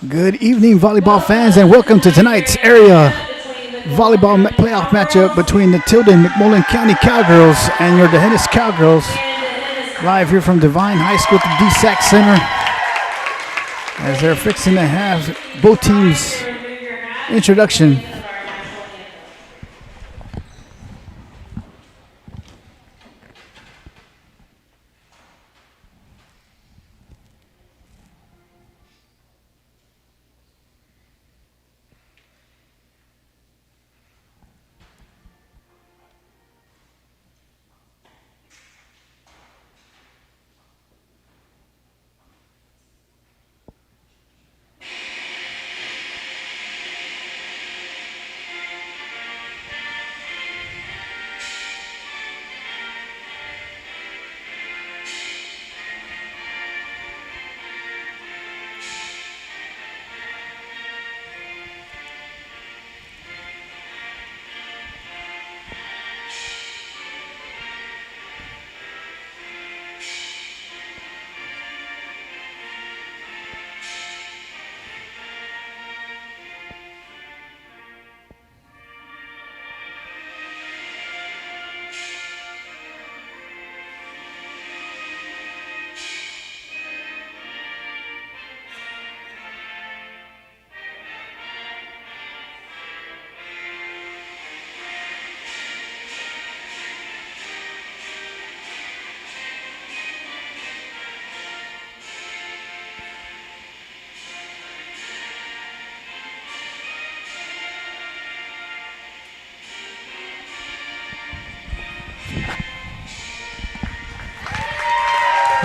Good evening, volleyball fans, and welcome to tonight's area volleyball playoff matchup between the Tilden McMullen County Cowgirls and your Dehennis Cowgirls. Live here from Devine High School at the DSAC Center as they're fixing to have both teams' introduction.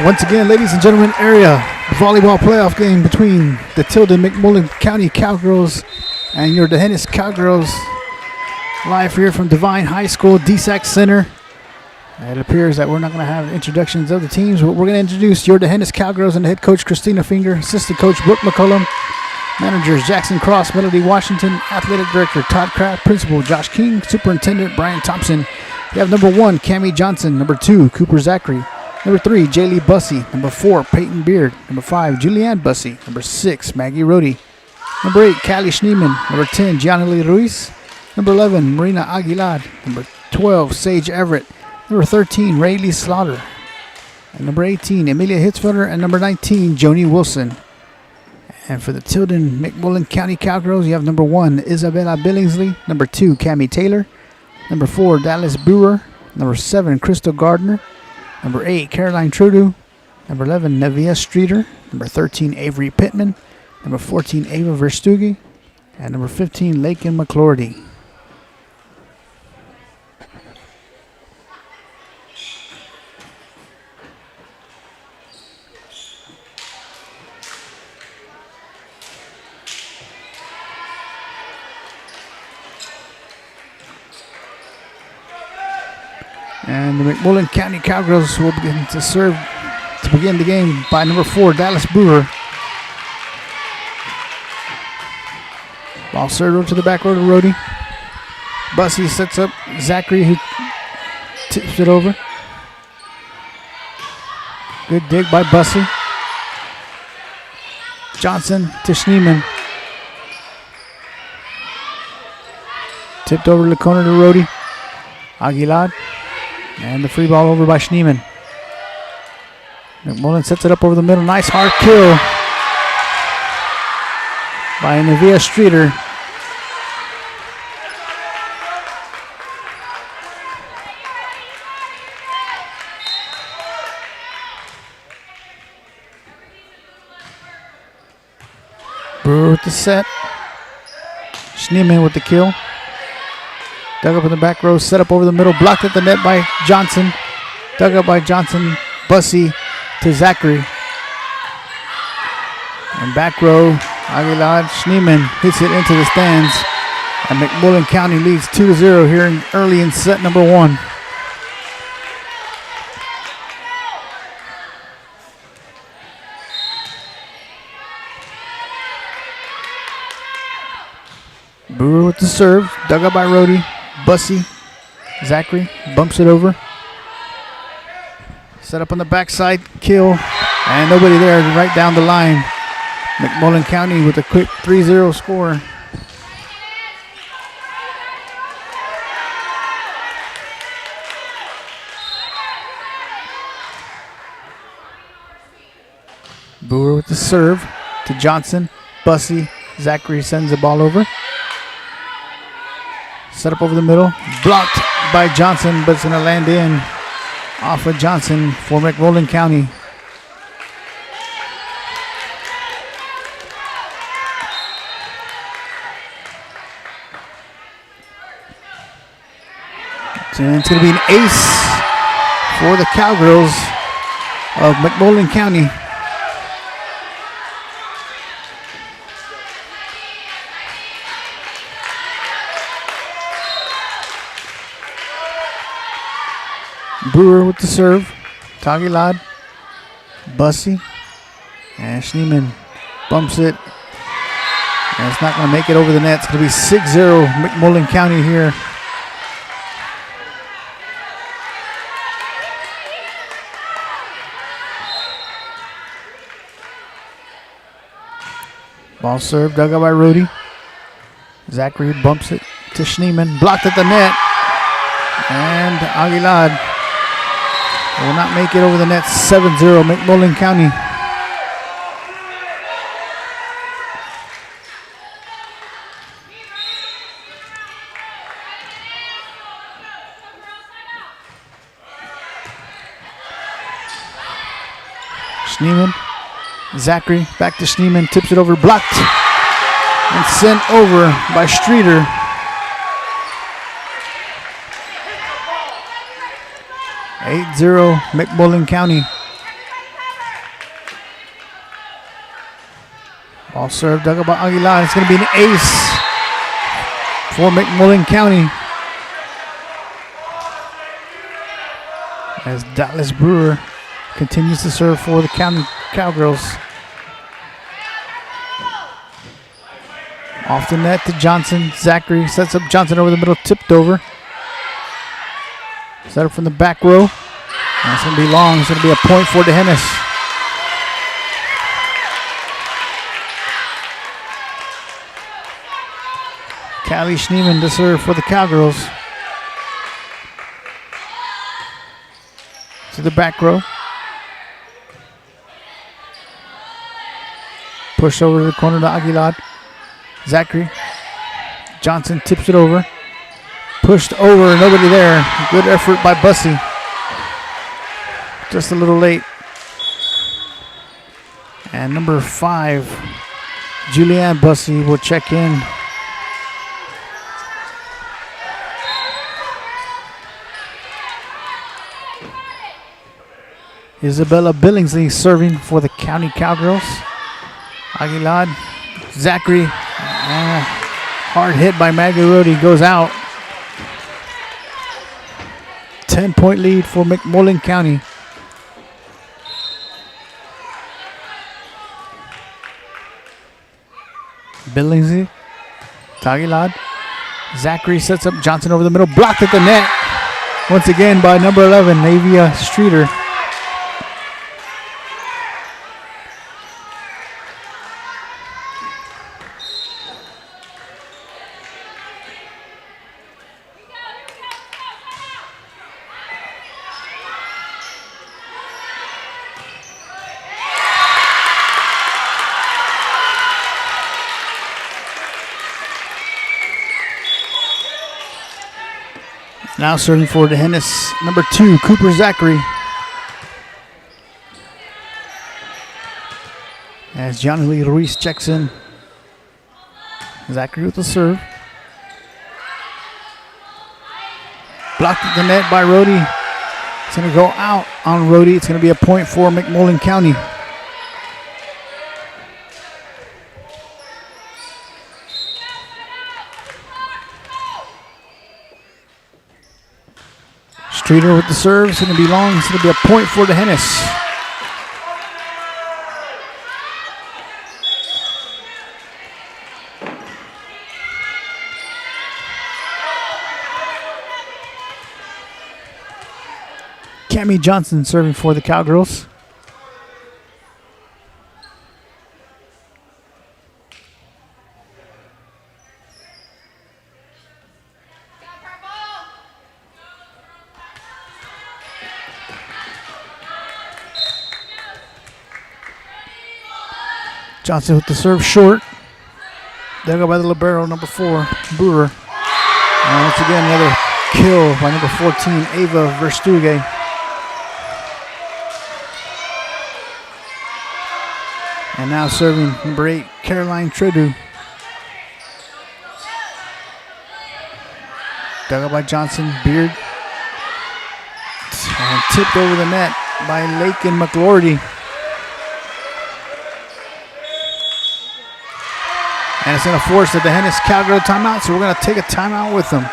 Once again, ladies and gentlemen, area volleyball playoff game between the Tilden McMullen County Cowgirls and your Dehennis Cowgirls. Live here from Devine High School, DSAC Center. It appears that we're not going to have introductions of the teams, but we're going to introduce your Dehennis Cowgirls and head coach Christina Finger, assistant coach Brooke McCullum, managers Jackson Cross, Melody Washington, athletic director Todd Kraft, principal Josh King, superintendent Brian Thompson. We have number 1, Cammie Johnson, number 2, Cooper Zachary, number 3, Jaylee Bussey, number 4, Peyton Beard, number 5, Julianne Bussey, number 6, Maggie Rohde, number 8, Callie Schneeman, number 10, Gianna Ruiz, number 11, Marina Aguilar, number 12, Sage Everett, number 13, Rayleigh Slaughter, and number 18, Amelia Hitzfelder, and number 19, Joni Wilson. And for the Tilden McMullen County Cowgirls, you have number 1, Isabella Billingsley, number 2, Cammie Taylor, number 4, Dallas Brewer, number 7, Crystal Gardner, number 8, Caroline Trudeau, number 11, Nevia Streeter, number 13, Avery Pittman, number 14, Ava Verstugi, and number 15, Lakin McClurdy. And the McMullen County Cowgirls will begin to serve to begin the game by number 4, Dallas Brewer. Ball served over to the back row to Rohde. Bussey sets up Zachary, who tips it over. Good dig by Bussey. Johnson to Schneeman. Tipped over the corner to Rohde. Aguilar. And the free ball over by Schneeman. McMullen sets it up over the middle. Nice hard kill by Nevia Streeter. Brewer with the set. Schneeman with the kill. Dug up in the back row, set up over the middle, blocked at the net by Johnson. Dug up by Johnson, Bussey to Zachary. And back row, Aguilar, Schneeman hits it into the stands. And McMullen County leads 2-0 here early in set number 1. Brewer with the serve, dug up by Rohde. Bussey, Zachary bumps it over. Set up on the backside, kill, and nobody there right down the line. McMullen County with a quick 3-0 score. Brewer with the serve to Johnson. Bussy. Zachary sends the ball over. Set up over the middle. Blocked by Johnson, but it's going to land in off of Johnson for McMullen County. And it's going to be an ace for the Cowgirls of McMullen County. Brewer with the serve. Tagilad. Bussy. And Schneeman bumps it. And it's not going to make it over the net. It's going to be 6-0 McMullen County here. Ball serve dug out by Rody. Zachary bumps it to Schneeman. Blocked at the net. And Aguilar will not make it over the net. 7-0 McMullen County. Schneeman. Zachary back to Schneeman. Tips it over. Blocked. And sent over by Streeter. (8-0) McMullen County. Ball served dug up by Aguilar. It's going to be an ace for McMullen County. As Dallas Brewer continues to serve for the County Cowgirls. Off the net to Johnson. Zachary sets up Johnson over the middle, tipped over. Set up from the back row. And it's going to be long. It's going to be a point for DeHennis. Callie Schneeman to serve for the Cowgirls. To the back row. Push over to the corner to Aguilar. Zachary. Johnson tips it over. Pushed over, nobody there. Good effort by Bussy. Just a little late. And number 5, Julianne Bussy will check in. Isabella Billingsley serving for the County Cowgirls. Aguilar. Zachary. Hard hit by Maggie Rody. Goes out. 10-point lead for McMullen County. Billingsley. Tagilad. Zachary sets up Johnson over the middle. Blocked at the net. Once again by number 11, Navia Streeter. Now serving for DeHennis, number 2, Cooper Zachary. As Johnny Lee Ruiz checks in. Zachary with the serve. Blocked at the net by Rody. It's going to go out on Rody. It's going to be a point for McMullen County. Streeter with the serve. It's going to be long. It's going to be a point for DeHennis. Cammie Johnson serving for the Cowgirls. Johnson with the serve short. Dug up by the libero, number 4, Brewer. And once again, another kill by number 14, Ava Verstuge. And now serving number 8, Caroline Tredu. Dug up by Johnson, Beard. And tipped over the net by Lakin McLordy. And it's going to force the D'Hanis Cowgirl timeout, so we're going to take a timeout with them.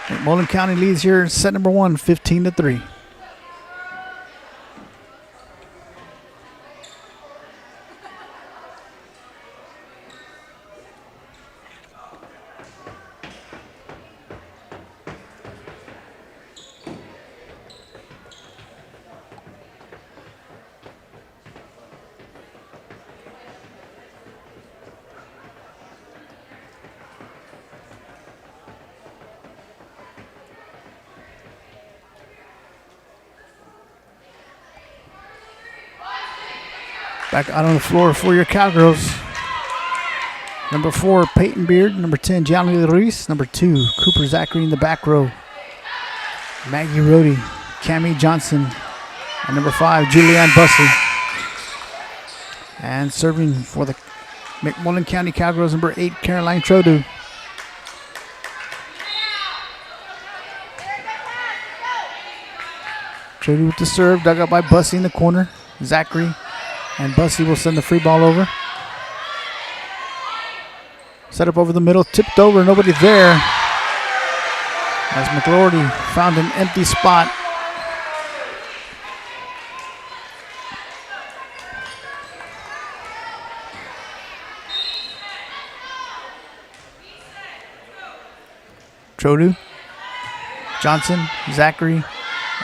McMullen County leads here in set number 1, 15-3. Back out on the floor for your Cowgirls. Number 4, Peyton Beard. Number 10, Gianni Ruiz. Number 2, Cooper Zachary in the back row. Maggie Rohde, Cammie Johnson, and number 5, Julianne Bussey. And serving for the McMullen County Cowgirls, number 8, Caroline Tredu. Tredu with the serve, dug up by Bussey in the corner. Zachary. And Bussey will send the free ball over. Set up over the middle, tipped over, nobody there. As McLordy found an empty spot. Tredu, Johnson, Zachary,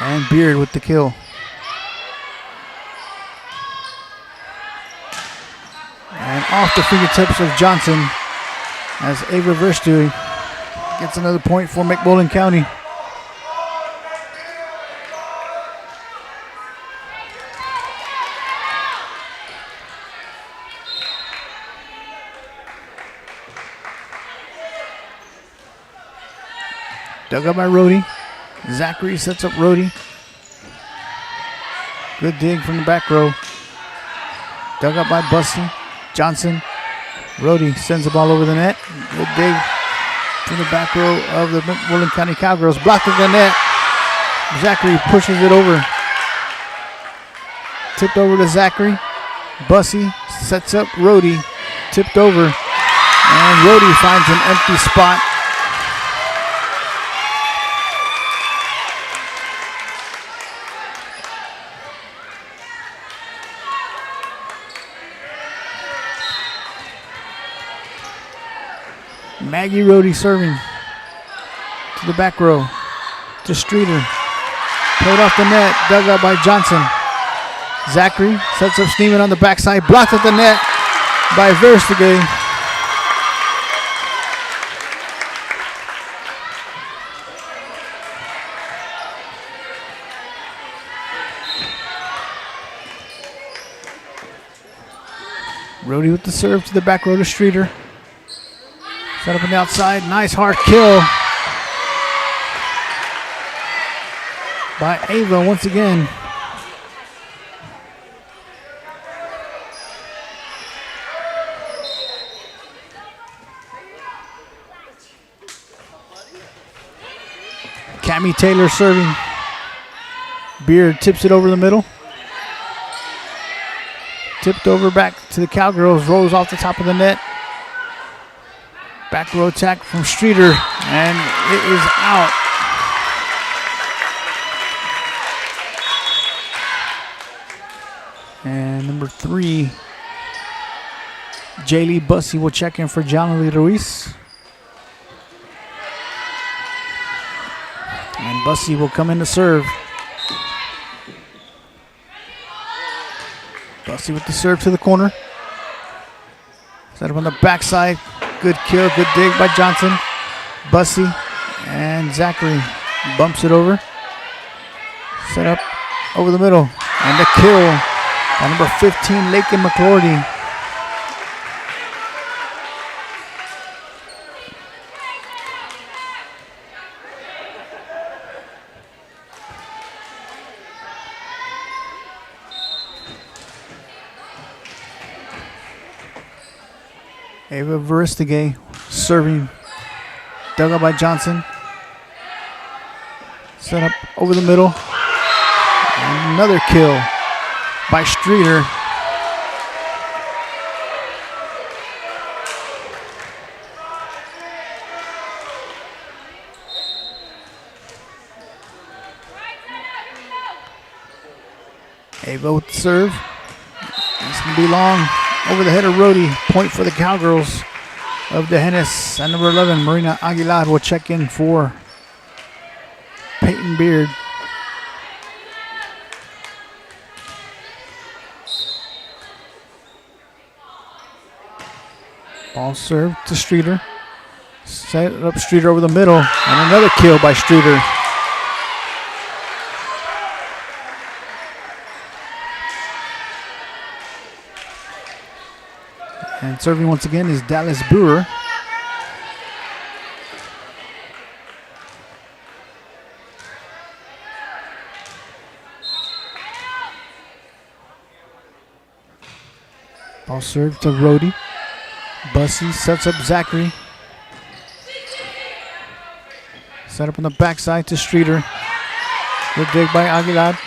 and Beard with the kill. And off the fingertips of Johnson as Ava Verstu gets another point for McMullen County. Dug up by Rohde. Zachary sets up Rohde. Good dig from the back row. Dug up by Bussey. Johnson, Rohde sends the ball over the net. Good dig to the back row of the McMullen County Cowgirls. Blocked at the net. Zachary pushes it over. Tipped over to Zachary. Bussey sets up Rohde. Tipped over. And Rohde finds an empty spot. Maggie Rohde serving to the back row to Streeter. Played off the net, dug up by Johnson. Zachary sets up Schneeman on the backside, blocked at the net by Verstuge. Rohde with the serve to the back row to Streeter. Set up on the outside, nice hard kill by Ava once again. Cammie Taylor serving. Beard tips it over the middle. Tipped over back to the Cowgirls, rolls off the top of the net. Back row attack from Streeter, and it is out. And number 3, Jaylee Bussey will check in for Johnny Ruiz. And Bussey will come in to serve. Bussey with the serve to the corner. Set up on the backside. Good kill, good dig by Johnson. Bussey and Zachary bumps it over. Set up over the middle. And the kill by number 15, Lakin McLordy. Ava Veristige serving. Dug up by Johnson. Set up over the middle. And another kill by Streeter. Ava with the serve. It's going to be long. Over the head of Rhodey. Point for the Cowgirls of Dehenes. And number 11, Marina Aguilar will check in for Peyton Beard. Ball served to Streeter. Set up Streeter over the middle. And another kill by Streeter. And serving once again is Dallas Brewer. Ball served to Rhodey. Bussy sets up Zachary. Set up on the backside to Streeter. Good dig by Aguilar.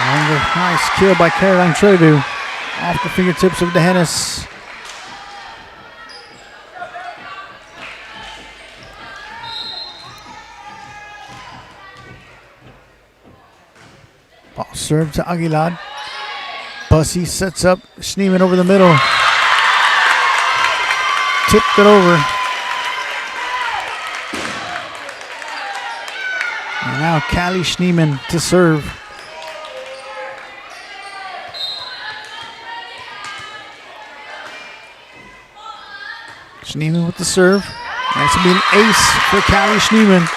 And a nice kill by Caroline Tredu off the fingertips of Dehenes. Ball served to Aguilar. Bussy sets up Schneeman over the middle. Tipped it over. And now Callie Schneeman to serve. Schneeman with the serve. That's going to be an ace for Callie Schneeman.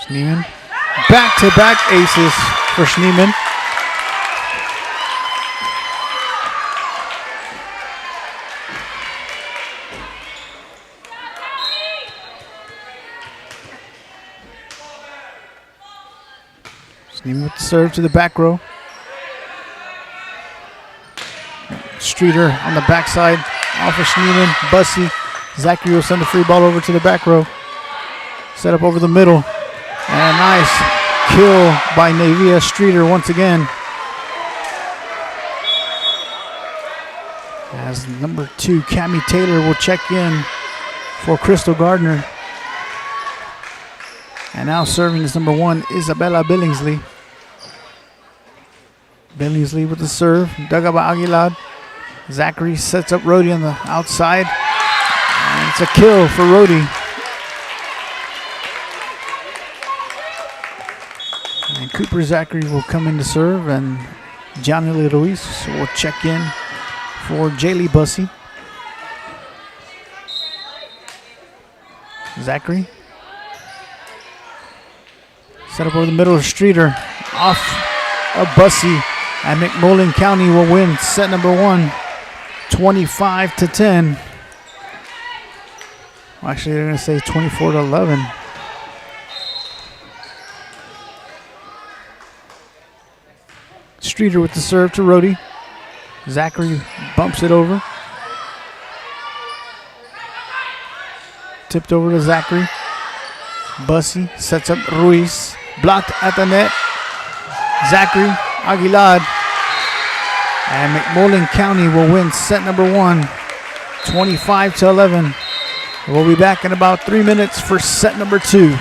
Schneeman. Back-to-back aces for Schneeman. Schneeman with the serve to the back row. Streeter on the backside. Off of Schneeman. Bussy. Zachary will send the free ball over to the back row. Set up over the middle. And a nice kill by Navia Streeter once again. As number 2, Cammie Taylor will check in for Crystal Gardner. And now serving is number 1, Isabella Billingsley. Billingsley with the serve. Dug up by Aguilar. Zachary sets up Rhodey on the outside. And it's a kill for Rhodey. And Cooper Zachary will come in to serve, and Johnny Ruiz will check in for Jaylee Bussy. Zachary. Set up over the middle of Streeter. Off of Bussy. And McMullen County will win set number 1, 25-10. Well, actually, they're going to say 24-11. Streeter with the serve to Rhodey. Zachary bumps it over. Tipped over to Zachary. Bussy sets up Ruiz. Blocked at the net. Zachary Aguilar. And McMullen County will win set number 1, 25-11. We'll be back in about 3 minutes for set number 2.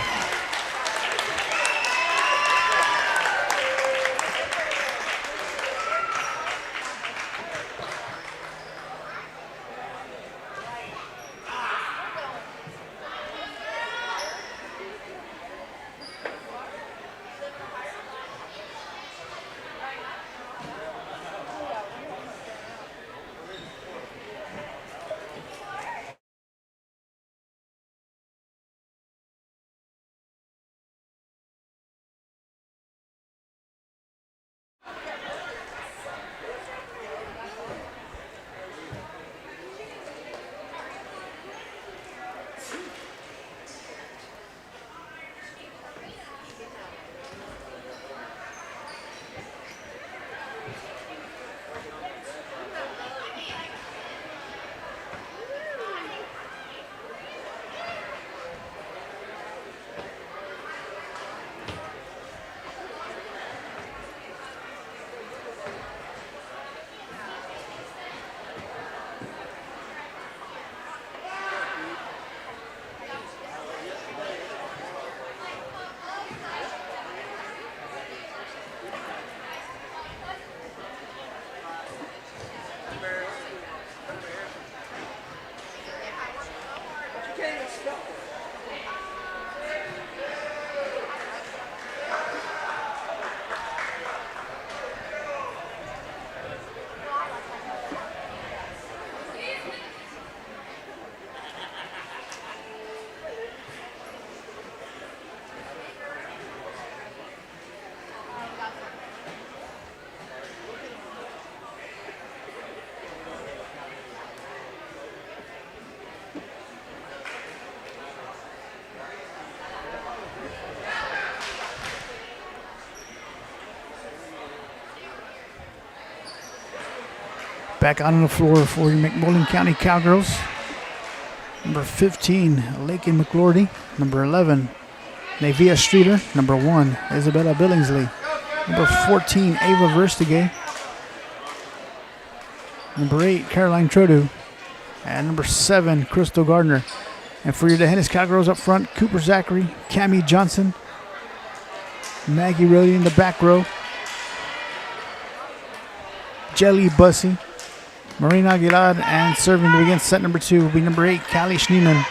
Back out on the floor for your McMullen County Cowgirls. Number 15, Lakin McLordy. Number 11, Navia Streeter. Number 1, Isabella Billingsley. Number 14, Ava Verstigay. Number 8, Caroline Trodu. And number 7, Crystal Gardner. And for your Dehennis Cowgirls up front, Cooper Zachary, Cammie Johnson, Maggie Rody in the back row, Jelly Bussey, Marina Aguilar, and serving to begin set number 2 will be number 8, Callie Schneeman.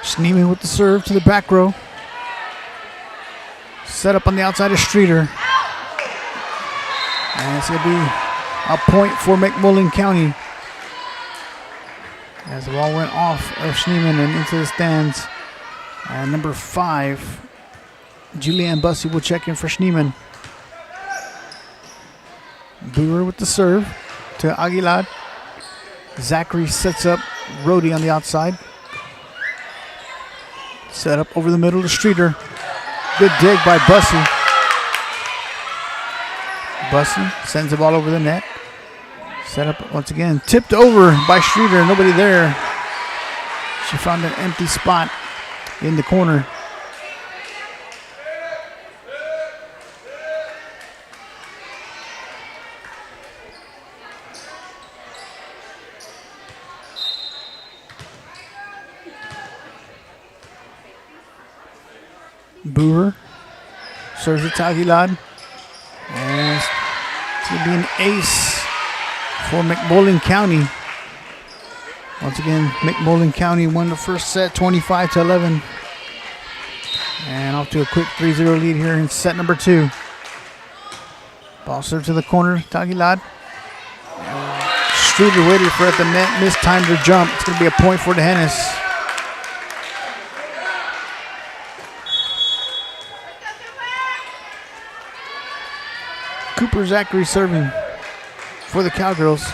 Schneeman with the serve to the back row. Set up on the outside of Streeter. And it's going to be a point for McMullen County. As the ball went off of Schneeman and into the stands. And number 5, Julianne Bussey will check in for Schneeman. Brewer with the serve to Aguilar. Zachary sets up Rody on the outside. Set up over the middle to Streeter. Good dig by Bussey. Bussey sends the ball over the net. Set up once again. Tipped over by Streeter. Nobody there. She found an empty spot in the corner. Brewer serves it to Aguilar. And it's going to be an ace for McMullen County. Once again, McMullen County won the first set 25-11. And off to a quick 3-0 lead here in set number 2. Ball served to the corner to Aguilar. Streeter waited for it at the net, mistimed her jump. It's going to be a point for Dehennis. Cooper Zachary serving for the Cowgirls.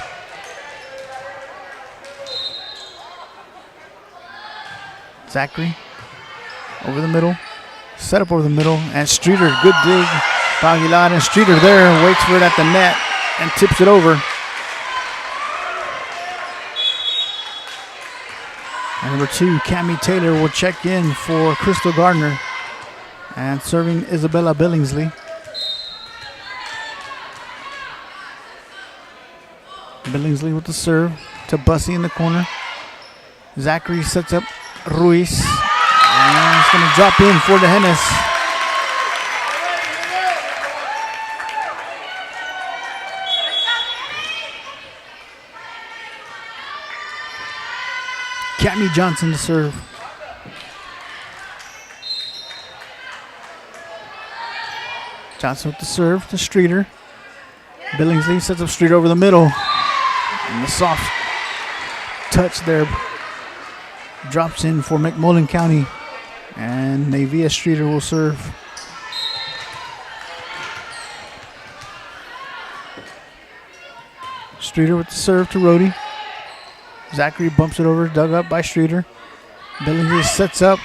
Zachary over the middle, set up over the middle, and Streeter, good dig by Aguilar, and Streeter there, waits for it at the net and tips it over. And number 2, Cammie Taylor will check in for Crystal Gardner, and serving Isabella Billingsley. Billingsley with the serve to Bussey in the corner. Zachary sets up Ruiz. And it's going to drop in for Dehennis. Cammie Johnson to serve. Johnson with the serve to Streeter. Billingsley sets up Streeter over the middle. And the soft touch there drops in for McMullen County. And Navia Streeter will serve. Streeter with the serve to Rody. Zachary bumps it over, dug up by Streeter. Billingsley sets up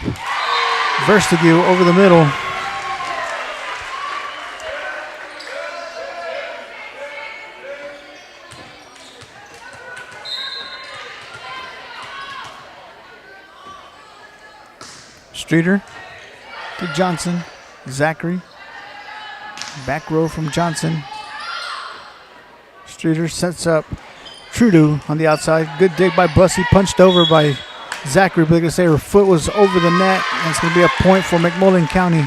Verstigue over the middle. Streeter to Johnson. Zachary. Back row from Johnson. Streeter sets up Trudeau on the outside. Good dig by Bussy. Punched over by Zachary. But they're going to say her foot was over the net. And it's going to be a point for McMullen County.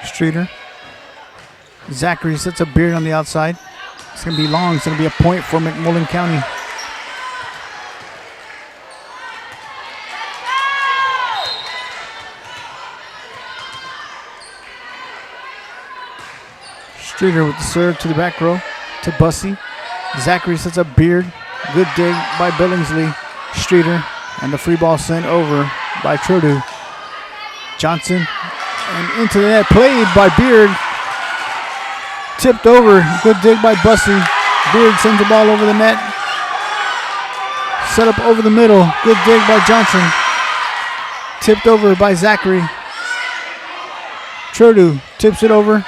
Streeter. Zachary sets up Beard on the outside. It's going to be long. It's going to be a point for McMullen County. Streeter with the serve to the back row to Bussy. Zachary sets up Beard. Good dig by Billingsley. Streeter. And the free ball sent over by Trudeau. Johnson. And into the net. Played by Beard. Tipped over. Good dig by Bussy. Beard sends the ball over the net. Set up over the middle. Good dig by Johnson. Tipped over by Zachary. Trudeau tips it over.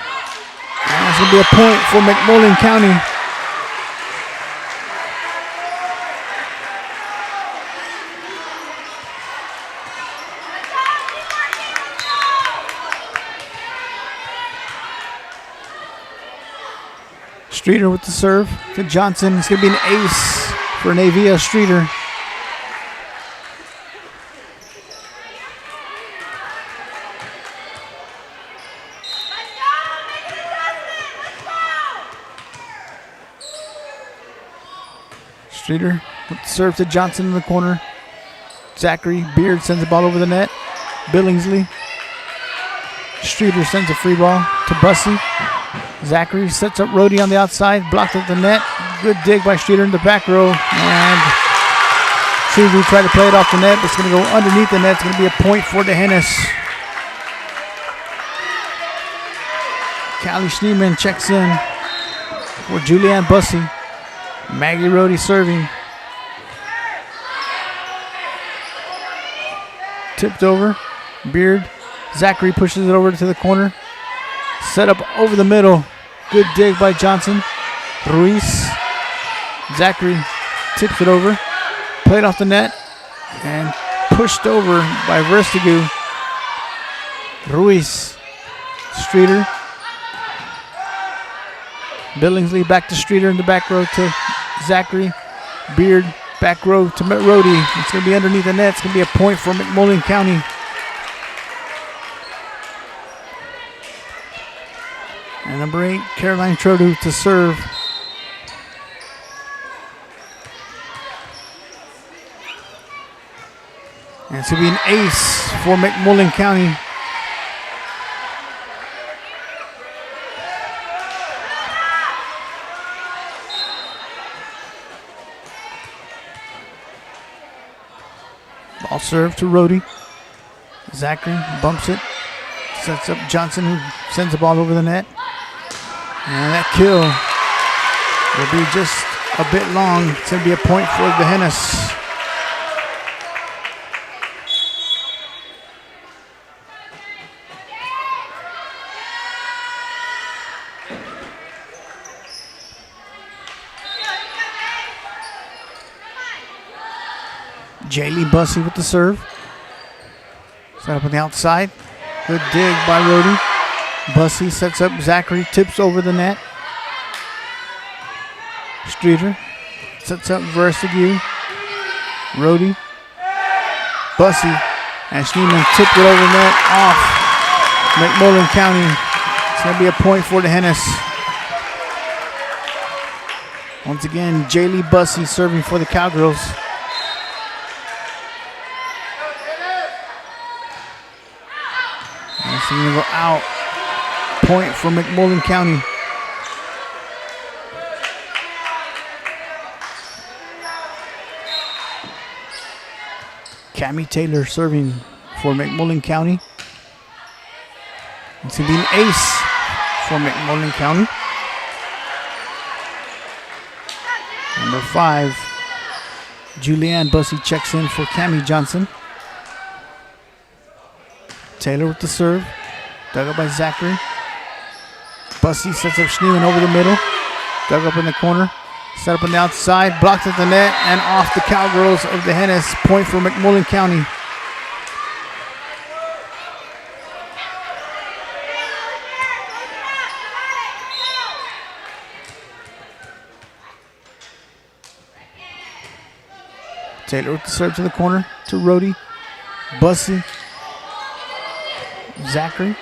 And that's going to be a point for McMullen County. Streeter with the serve to Johnson. It's going to be an ace for Navia Streeter. Streeter with the serve to Johnson in the corner. Zachary Beard sends the ball over the net. Billingsley. Streeter sends a free ball to Bussy. Zachary sets up Rhodey on the outside, blocked at the net. Good dig by Streeter in the back row. And Streeter tried to play it off the net, but it's going to go underneath the net. It's going to be a point for Dehennis. Callie Schneeman checks in for Julianne Bussy. Maggie Rhodey serving. Tipped over. Beard. Zachary pushes it over to the corner. Set up over the middle. Good dig by Johnson. Ruiz. Zachary tips it over. Played off the net. And pushed over by Verstigu. Ruiz. Streeter. Billingsley back to Streeter in the back row to Zachary. Beard back row to Rhodey. It's going to be underneath the net. It's going to be a point for McMullen County. And number 8, Caroline Trudeau to serve. And it's going to be an ace for McMullen County. Ball serve to Rhodey. Zachary bumps it. Sets up Johnson, who sends the ball over the net. And that kill will be just a bit long. It's going to be a point for the Hennis. Jaylee Bussy with the serve. Set up on the outside. Good dig by Rhodey. Bussy sets up Zachary, tips over the net. Streeter sets up Verstigu. Rhodey. Bussy. And Schneeman tipped it over the net off McMullen County. It's going to be a point for the Hennis. Once again, Jaylee Bussy serving for the Cowgirls. And it's going to go out. Point for McMullen County. Cammie Taylor serving for McMullen County. It's going to be an ace for McMullen County. Number 5, Julianne Bussy checks in for Cammie Johnson. Taylor with the serve. Dug up by Zachary. Bussy sets up Schneeman over the middle. Dug up in the corner. Set up on the outside, blocked at the net, and off the Cowgirls of the Hennis. Point for McMullen County. Taylor with the serve to the corner to Rhodey. Bussy. Zachary.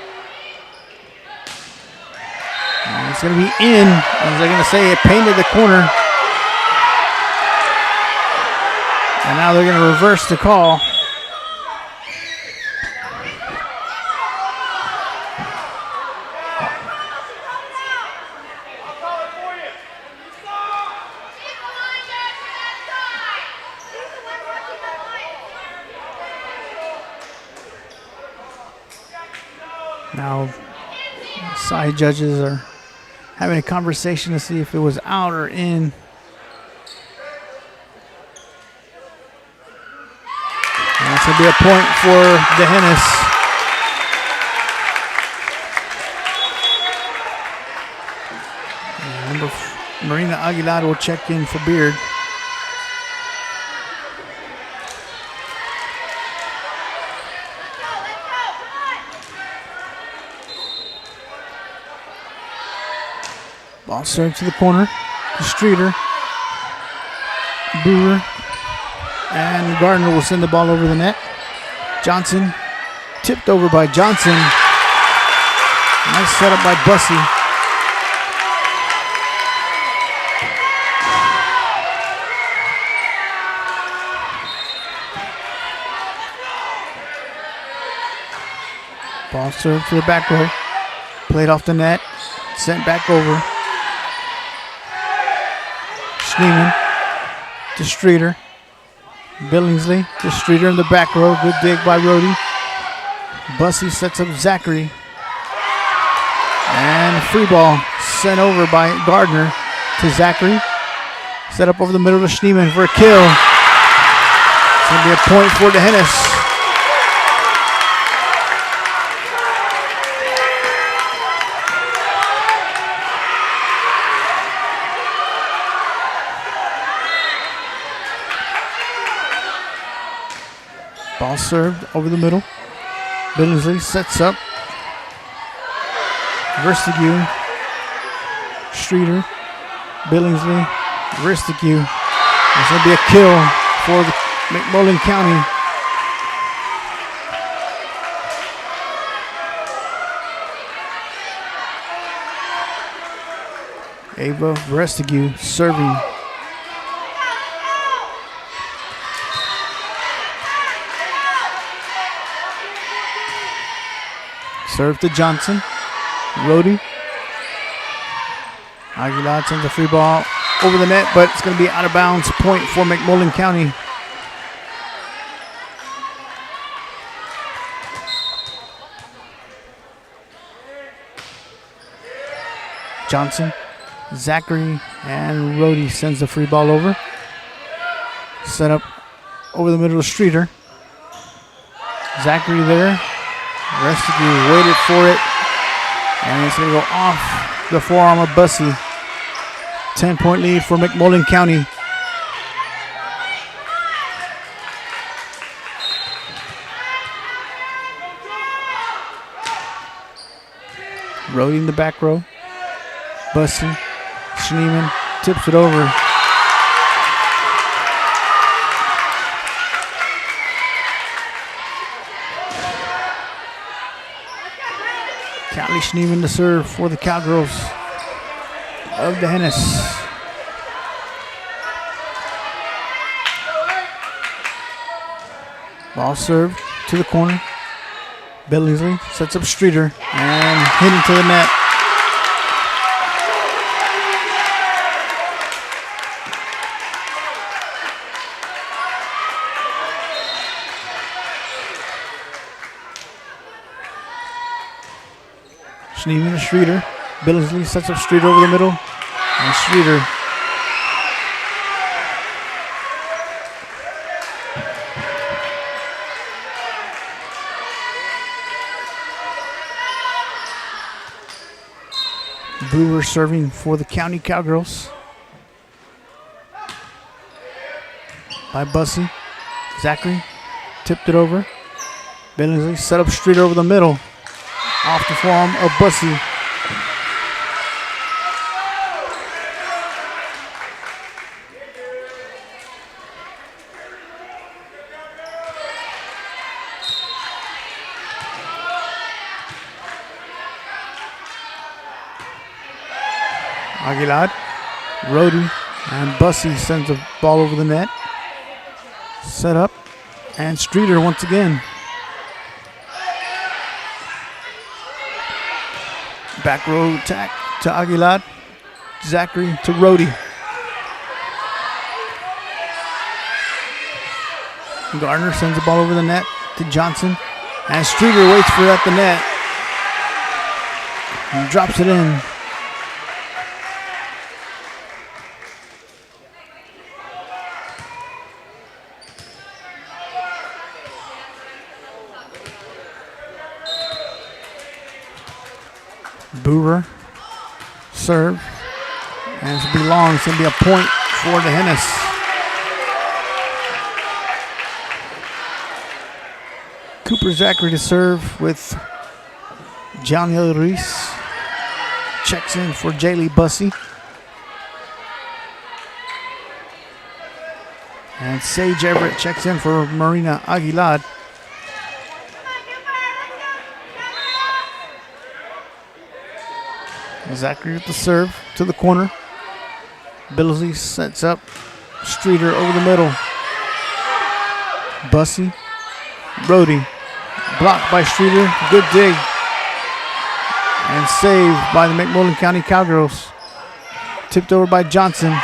And it's going to be in. As they're going to say, it painted the corner. And now they're going to reverse the call. Now, side judges are having a conversation to see if it was out or in. And that's going to be a point for the Hennis. Marina Aguilar will check in for Beard. Ball served to the corner to Streeter. Brewer and Gardner will send the ball over the net. Johnson tipped over by Johnson. Nice setup by Bussy. Ball served to the back row. Played off the net. Sent back over. Schneeman to Streeter. Billingsley to Streeter in the back row. Good dig by Rhodey. Bussy sets up Zachary. And free ball sent over by Gardner to Zachary. Set up over the middle to Schneeman for a kill. It's going to be a point for the Hennis. Ball served over the middle. Billingsley sets up. Verstigue. Streeter. Billingsley. Verstigue. It's going to be a kill for the McMullen County. Ava Verstigue serving. Serve to Johnson. Rhodey. Aguilar sends a free ball over the net, but it's going to be out of bounds. Point for McMullen County. Johnson, Zachary, and Rhodey sends the free ball over. Set up over the middle of Streeter. Zachary there. Rescue waited for it, and it's going to go off the forearm of Bussy. 10-point lead for McMullen County. Rhodey in the back row. Bussy, Schneeman tips it over. Callie Schneeman to serve for the Cowgirls of the Hennis. Ball served to the corner. Billingsley sets up Streeter and hit into the net. Schneeman to Streeter. Billingsley sets up Streeter over the middle. And Streeter Brewer serving for the County Cowgirls. by Bussy. Zachary tipped it over. Billingsley set up Streeter over the middle. Off the forearm of Bussy. Aguilar, Rody, and Bussy sends the ball over the net. Set up, and Streeter once again. Back row attack to Aguilar. Zachary to Rody. Gardner sends the ball over the net to Johnson. And Streeter waits for it at the net. And drops it in. Boorer, serve, and it's going to be long. It's going to be a point for the Hennis. Cooper Zachary to serve with Johnny Ruiz. Checks in for Jaylee Bussy. And Sage Everett checks in for Marina Aguilar. Zachary with the serve to the corner. Billingsley sets up Streeter over the middle. Bussy, Brody, blocked by Streeter. Good dig. And saved by the McMullen County Cowgirls. Tipped over by Johnson.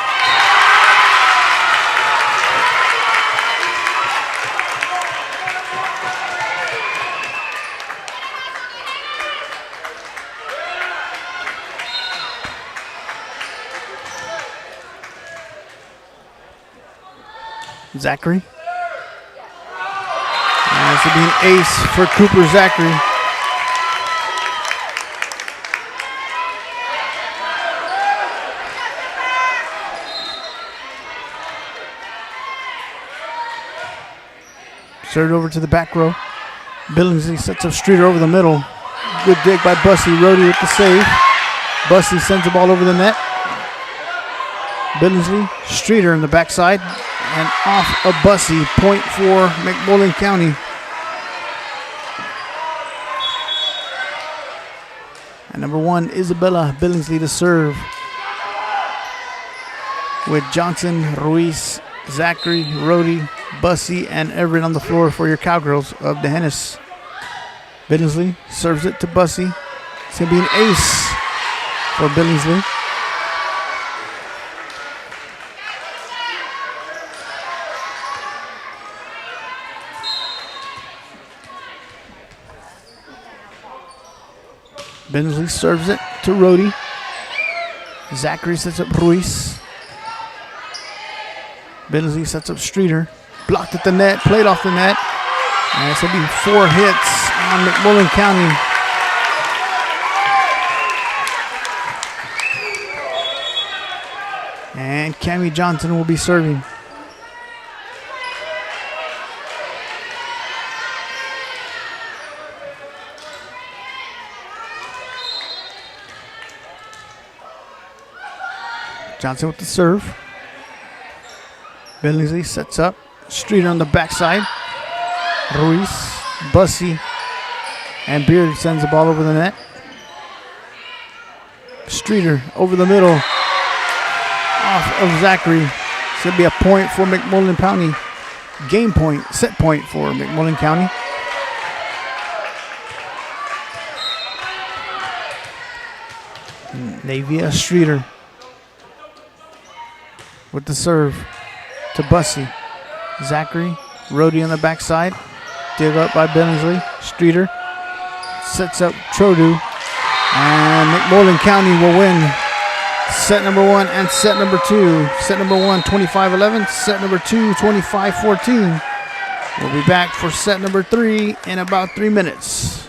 Zachary. And this will be an ace for Cooper Zachary. Served over to the back row. Billingsley sets up Streeter over the middle. Good dig by Bussy. Rody with the save. Bussy sends the ball over the net. Billingsley, Streeter in the backside. And off of Bussy, point for McMullen County. And number 1, Isabella Billingsley to serve. With Johnson, Ruiz, Zachary, Rody, Bussy, and Everett on the floor for your Cowgirls of the Hennis. Billingsley serves it to Bussy. It's going to be an ace for Billingsley. Billingsley serves it to Rody. Zachary sets up Ruiz. Billingsley sets up Streeter. Blocked at the net, played off the net. And it's going to be 4 hits on McMullen County. And Cammie Johnson will be serving. Johnson with the serve. Billingsley sets up. Streeter on the backside. Ruiz, Bussy, and Beard sends the ball over the net. Streeter over the middle. Off of Zachary. It's going to be a point for McMullen County. Game point, set point for McMullen County. Navia Streeter with the serve to Bussy. Zachary, Rody on the backside. Dig up by Billingsley. Streeter sets up Trodu. And McMullen County will win set number 1 and set number 2. Set number 1, 25-11. Set number 2, 25-14. We'll be back for set number 3 in about 3 minutes.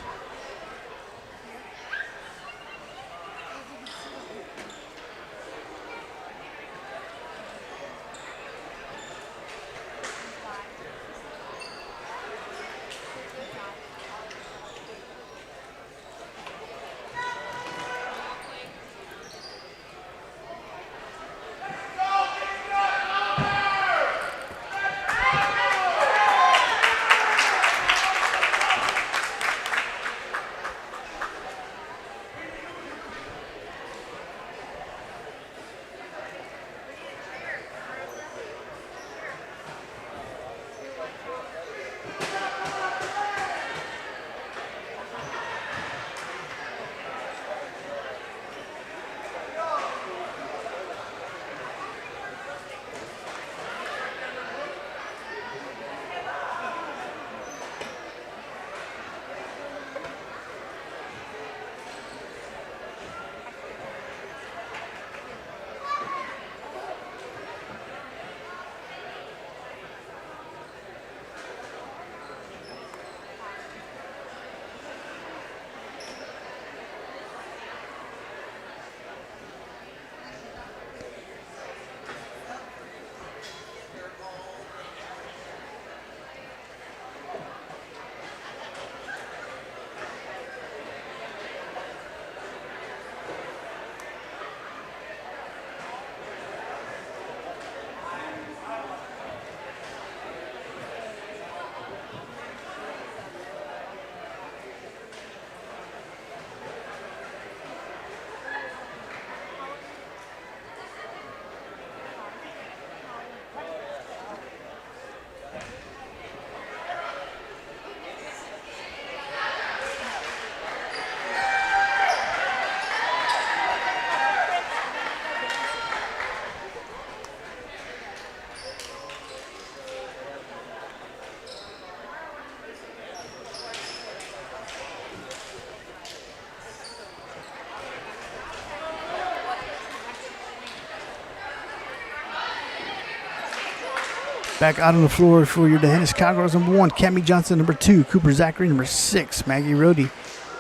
Back out on the floor for your Dehennis Cowgirls. Number 1, Cammie Johnson. Number 2, Cooper Zachary. Number 6, Maggie Rohde.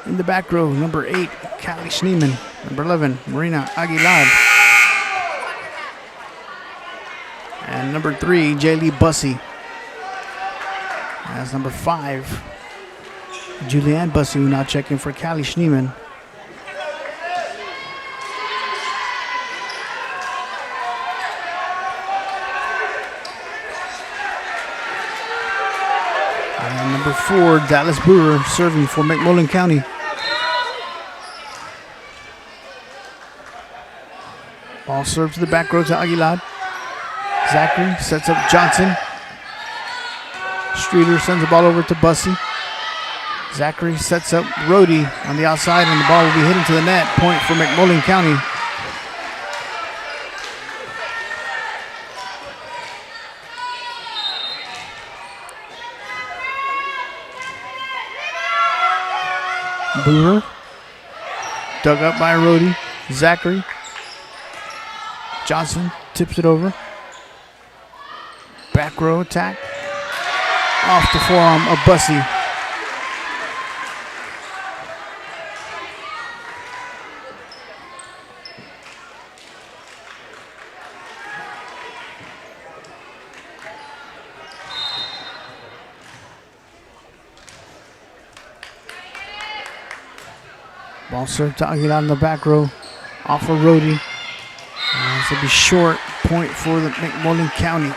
In the back row, number 8, Kylie Schneeman. Number 11, Marina Aguilar. And number 3, Jaylee Bussey. That's number 5, Julianne Bussey, now checking for Kylie Schneeman. And number 4, Dallas Brewer, serving for McMullen County. Ball served to the back row to Aguilar. Zachary sets up Johnson. Streeter sends the ball over to Bussey. Zachary sets up Rohde on the outside, and the ball will be hit into the net. Point for McMullen County. Brewer dug up by Rohde. Zachary. Johnson tips it over. Back row attack. Off the forearm of Bussey. Ball served to Aguilar in the back row. Off of Rohde. This will be short. Point for the McMullen County.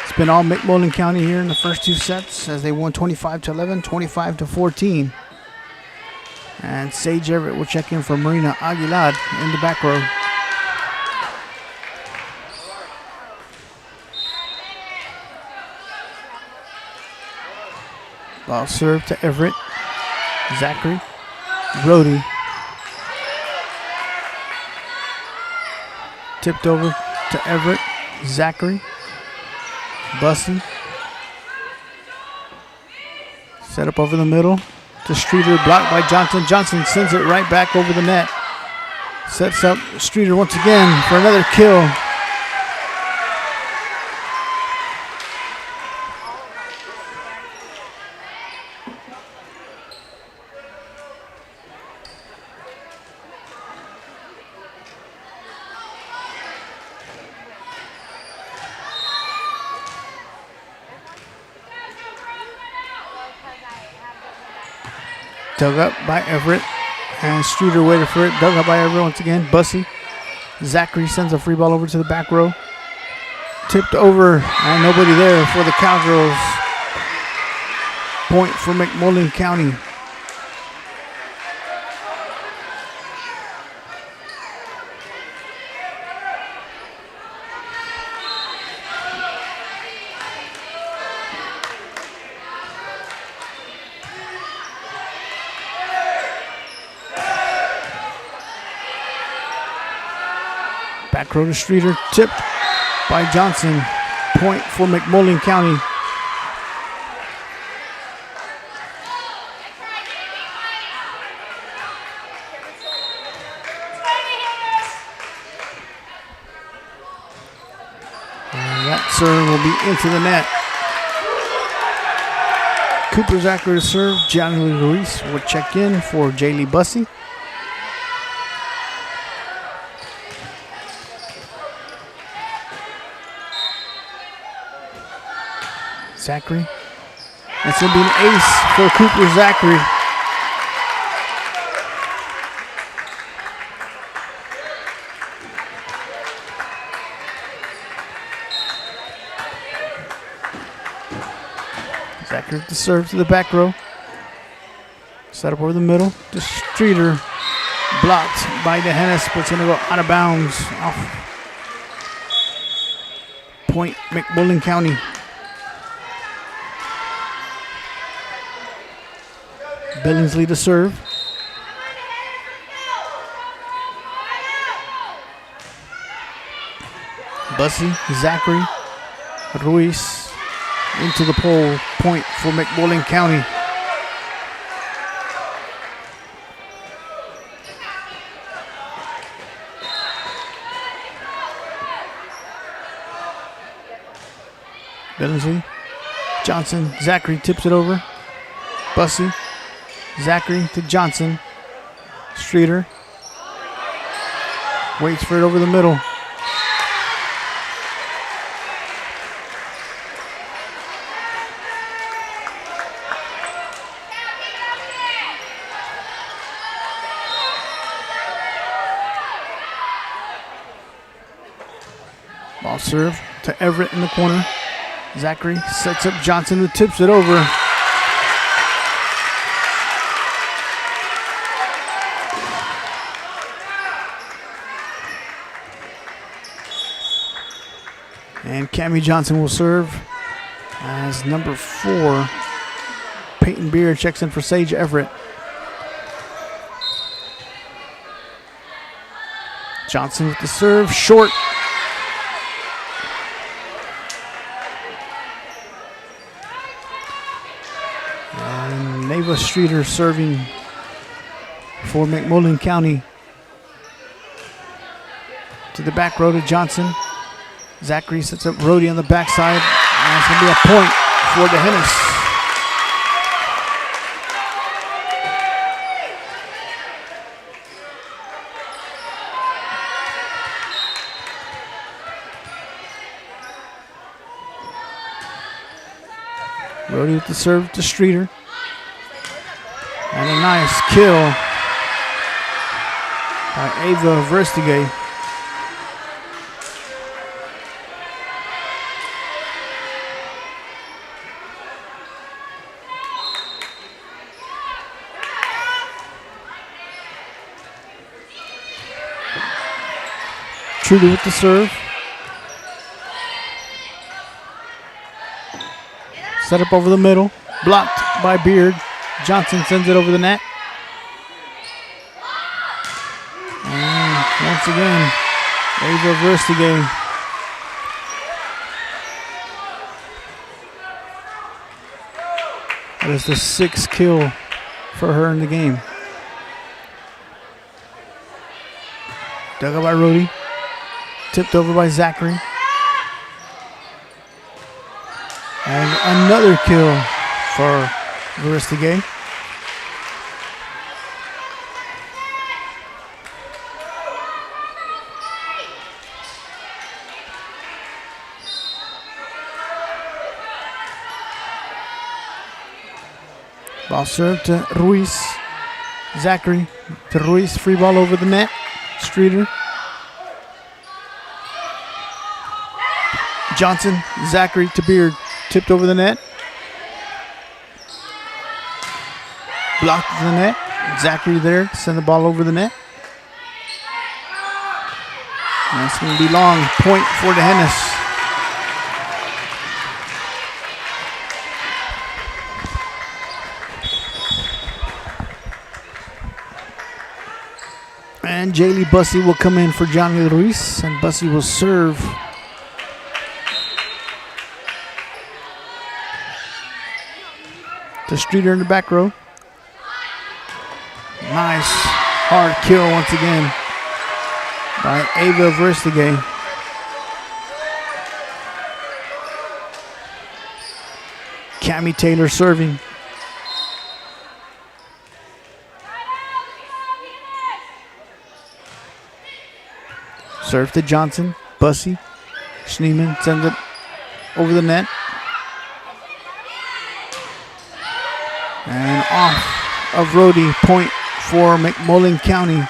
It's been all McMullen County here in the first 2 sets as they won 25-11, 25-14. And Sage Everett will check in for Marina Aguilar in the back row. Ball served to Everett. Zachary. Rohde. Tipped over to Everett. Zachary. Bussey. Set up over the middle to Streeter. Blocked by Johnson. Johnson sends it right back over the net. Sets up Streeter once again for another kill. Dug up by Everett. And Streeter waited for it. Dug up by Everett once again. Bussey. Zachary sends a free ball over to the back row. Tipped over. And nobody there for the Cowgirls. Point for McMullen County. Back row to Streeter, tipped by Johnson. Point for McMullen County. And that serve will be into the net. Cooper Zachary to serve. Gianni Ruiz will check in for Jaylee Bussey. Zachary. That's going to be an ace for Cooper Zachary. Zachary to serve to the back row. Set up over the middle. To Streeter. Blocked by Dehennis, but it's going to go out of bounds. Off. Point McMullen County. Billingsley to serve. Bussey, Zachary, Ruiz into the pole. Point for McMullen County. Billingsley. Johnson. Zachary tips it over. Bussy. Zachary to Johnson. Streeter. Waits for it over the middle. Ball serve to Everett in the corner. Zachary sets up Johnson, who tips it over. And Cammie Johnson will serve as number 4. Peyton Beard checks in for Sage Everett. Johnson with the serve, short. And Neva Streeter serving for McMullen County. To the back row to Johnson. Zachary sets up Rhodey on the backside. And it's going to be a point for the Hennis. Rhodey with the serve to Streeter. And a nice kill by Ava Verstige. Trudy with the serve. Set up over the middle. Blocked by Beard. Johnson sends it over the net. And once again, Ava Verstige. That is the 6th kill for her in the game. Dug up by Rhodey. Tipped over by Zachary. And another kill for Verstige. Ball serve to Ruiz. Zachary to Ruiz. Free ball over the net. Streeter. Johnson. Zachary to Beard. Tipped over the net. Blocked to the net. Zachary there. Send the ball over the net. And it's going to be long. Point for the Hennis. And Jaylee Bussy will come in for Johnny Ruiz. And Bussy will serve. To Streeter in the back row. Nice hard kill once again by Ava Verstige. Cammie Taylor serving. Serve to Johnson. Bussy. Schneeman sends it over the net. And off of Rhodey. Point for McMullen County.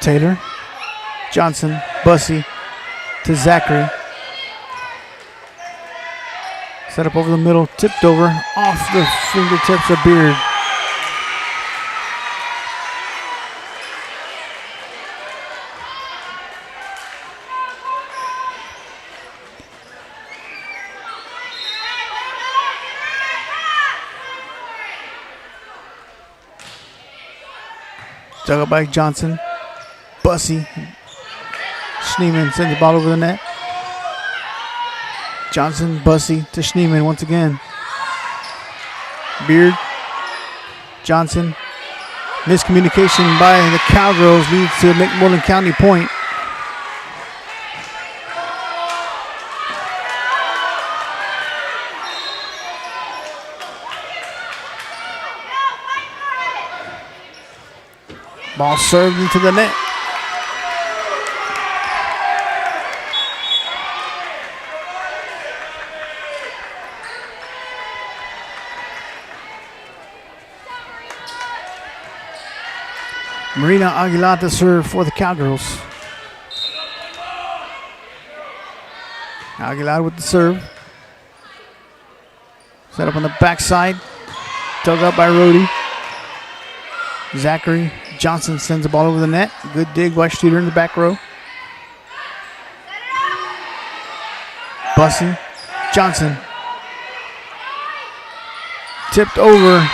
Taylor. Johnson. Bussy to Zachary. Set up over the middle, tipped over, off the fingertips of Beard. Dug up by Johnson. Bussy. Schneeman sends the ball over the net. Johnson, Bussey to Schneeman once again. Beard, Johnson. Miscommunication by the Cowgirls leads to McMullen County point. Ball served into the net. Marina Aguilar to serve for the Cowgirls. Aguilar with the serve. Set up on the backside. Dug up by Rhodey. Zachary Johnson sends the ball over the net. Good dig by Streeter in the back row. Bussey. Johnson. Tipped over.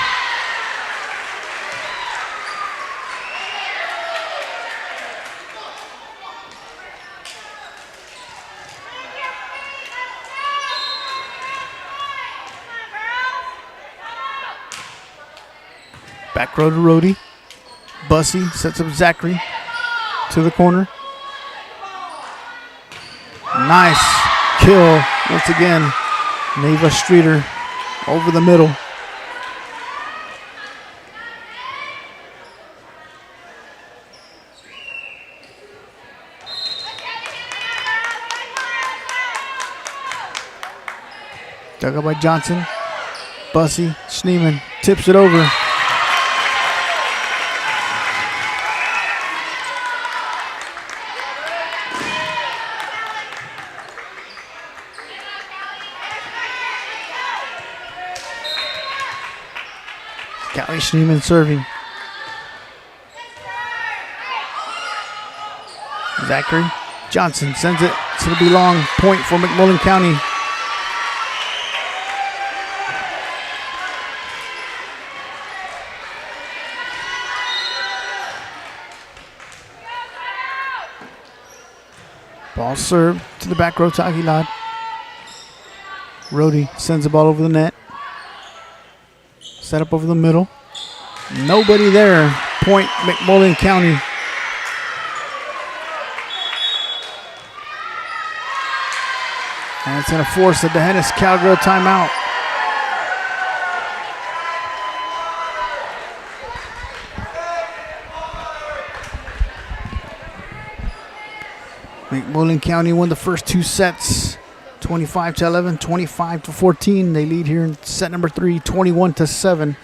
Back row to Rhodey. Bussey sets up Zachary to the corner. Nice kill once again. Neva Streeter over the middle. Dug up by Johnson. Bussey, Schneeman tips it over. Callie Schneeman serving. Zachary Johnson sends it to the long point for McMullen County. Ball served to the back row to Aguilar. Rhodey sends the ball over the net. Set up over the middle. Nobody there. Point McMullen County. And it's going to force the Dehennis Cowgirl timeout. McMullen County won the first two sets. 25-11, 25-14. They lead here in set number 3, 21-7.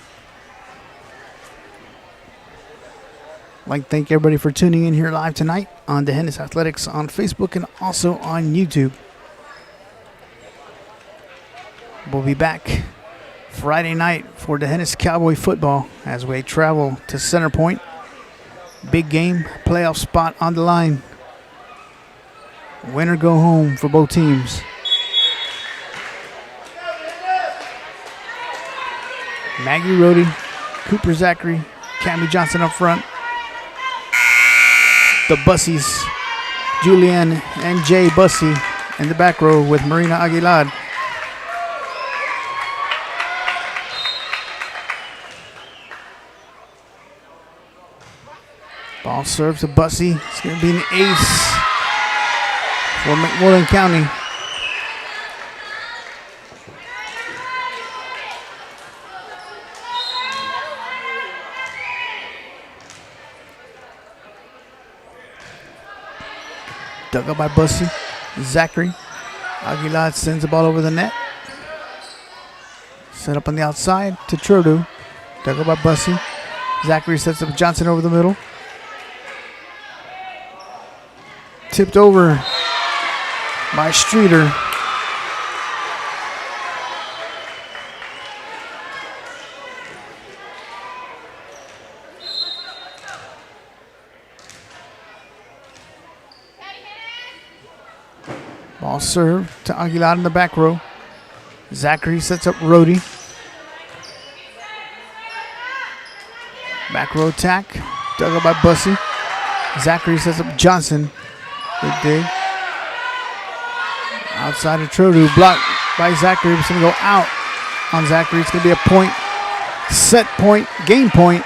I'd like to thank everybody for tuning in here live tonight on Dehennis Athletics on Facebook and also on YouTube. We'll be back Friday night for Dehennis Cowboy football as we travel to Center Point. Big game, playoff spot on the line. Win or go home for both teams. Maggie Rhodey, Cooper Zachary, Cammie Johnson up front. The Bussies, Julianne and Jay Bussey in the back row with Marina Aguilar. Ball serves to Bussey. It's going to be an ace for McMullen County. Dug up by Bussey. Zachary. Aguilar sends the ball over the net. Set up on the outside to Trudeau. Dug up by Bussey. Zachary sets up Johnson over the middle. Tipped over by Streeter. Ball served to Aguilar in the back row. Zachary sets up Rhodey. Back row attack. Dug up by Bussey. Zachary sets up Johnson. Good dig. Outside of Trodu, blocked by Zachary. It's going to go out on Zachary. It's going to be a point, set point, game point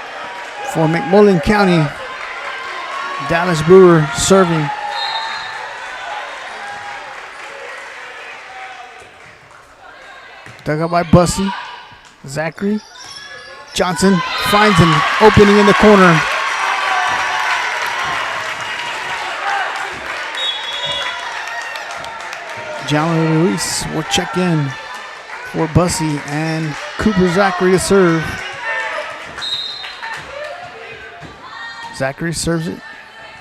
for McMullen County. Dallas Brewer serving. Dug up by Bussy. Zachary. Johnson finds an opening in the corner. John Luis will check in for Bussy and Cooper Zachary to serve. Zachary serves it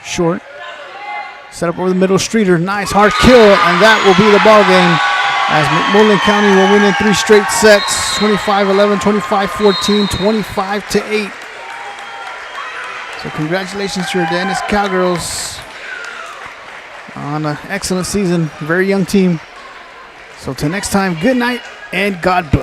short. Set up over the middle. Streeter, nice hard kill, and that will be the ball game as McMullen County will win in 3 straight sets, 25-11, 25-14, 25-8. So congratulations to your Dennis Cowgirls on an excellent season. Very young team. So till next time, good night and God bless.